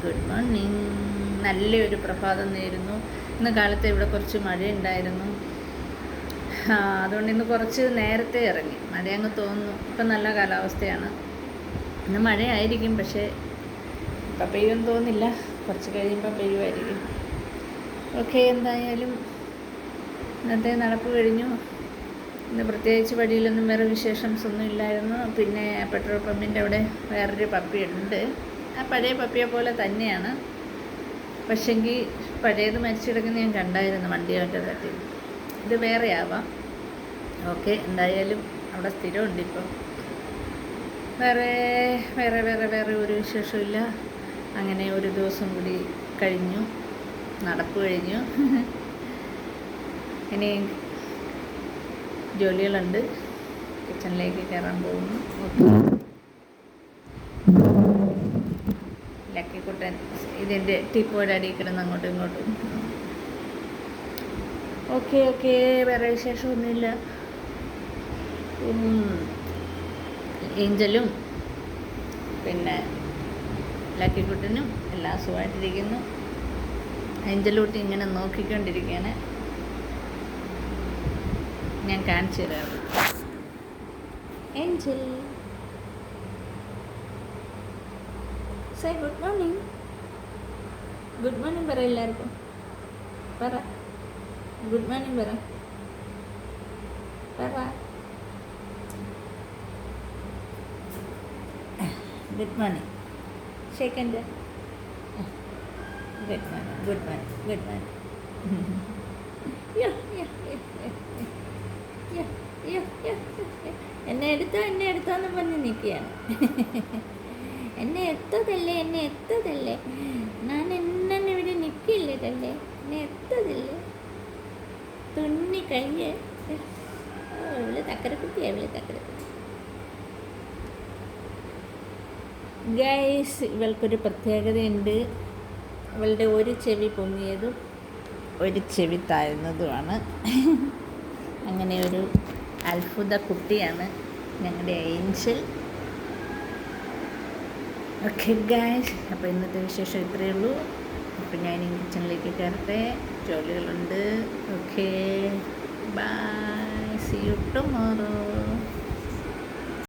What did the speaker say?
Good morning. നല്ലൊരു പ്രഭാതം നേരുന്നു. ഇന്ന് കാലത്ത് ഇവിടെ കുറച്ച് മഴയുണ്ടായിരുന്നു. അതുകൊണ്ട് ഇന്ന് കുറച്ച് നേരത്തെ ഇറങ്ങി. മഴയങ്ങ് തോന്നുന്നു. ഇപ്പം നല്ല കാലാവസ്ഥയാണ്. ഇന്ന് മഴയായിരിക്കും, പക്ഷേ ഇപ്പം പെയ്യുമെന്ന് തോന്നില്ല. കുറച്ച് കഴിയുമ്പോൾ പെയ്യുമായിരിക്കും. ഓക്കെ, എന്തായാലും ഇന്നത്തെ നടപ്പ് കഴിഞ്ഞു. ഇന്ന് പ്രത്യേകിച്ച് വഴിയിലൊന്നും വേറെ വിശേഷംസൊന്നും ഇല്ലായിരുന്നു. പിന്നെ പെട്രോൾ പമ്പിൻ്റെ അവിടെ വേറൊരു പപ്പിയുണ്ട്. ആ പഴയ പപ്പിയെ പോലെ തന്നെയാണ്. പക്ഷെങ്കിൽ പഴയത് മരിച്ചു കിടക്കുന്ന ഞാൻ കണ്ടായിരുന്നു, വണ്ടിയൊക്കെ തട്ടി. ഇത് വേറെ ആവാം. ഓക്കെ, എന്തായാലും അവിടെ സ്ഥിരമുണ്ട്. ഇപ്പം വേറെ വേറെ വേറെ വേറെ ഒരു വിശേഷമില്ല. അങ്ങനെ ഒരു ദിവസം കൂടി കഴിഞ്ഞു, നടപ്പ് കഴിഞ്ഞു. ഇനി ജോലികളുണ്ട്. കിച്ചണിലേക്ക് കയറാൻ പോകുന്നു. ലക്കിക്കുട്ടൻ ഇതിൻ്റെ ടീപ്പോയുടെ അടിയിൽ കിടന്ന് അങ്ങോട്ടും ഇങ്ങോട്ടും. ഓക്കെ ഓക്കെ, വേറെ വിശേഷമൊന്നുമില്ല. ഏഞ്ചലും പിന്നെ ലക്കിക്കുട്ടനും എല്ലാം സുഖമായിട്ടിരിക്കുന്നു. ഏഞ്ചലൂട്ടി ഇങ്ങനെ നോക്കിക്കൊണ്ടിരിക്കുകയാണ്. ഞാൻ കാണിച്ചു തരാം. Angel, say good morning. Good morning പറ എല്ലാവർക്കും. പറ ഗുഡ് മോർണിംഗ് പറ. Good morning. Shake hand. Good morning, good morning, good morning. എന്നെ എടുത്തോന്ന് പറഞ്ഞ് നിൽക്കുകയാണ്. എന്നെ എത്തതല്ലേ ഞാൻ എന്നെ ഇവിടെ നിൽക്കില്ലേ കല്ലേ, എന്നെ എത്തതല്ലേ തുന്നി കഴിയേ. അവള് തക്കരക്കുട്ടി. ഗൈസ്, ഇവൾക്കൊരു പ്രത്യേകതയുണ്ട്. അവളുടെ ഒരു ചെവി പൊങ്ങിയതും ഒരു ചെവി താഴ്ന്നതുമാണ്. അങ്ങനെ ഒരു അത്ഭുത കുട്ടിയാണ് ഞങ്ങളുടെ ഏഞ്ചൽ. ഓക്കെ ഗൈസ്, അപ്പോൾ ഇന്നത്തെ വിശേഷം ഇത്രയേ ഉള്ളൂ. അപ്പോൾ ഞാൻ ഈ കിച്ചണിലേക്ക് കയറട്ടെ, ജോലികളുണ്ട്. Okay, bye, see you tomorrow.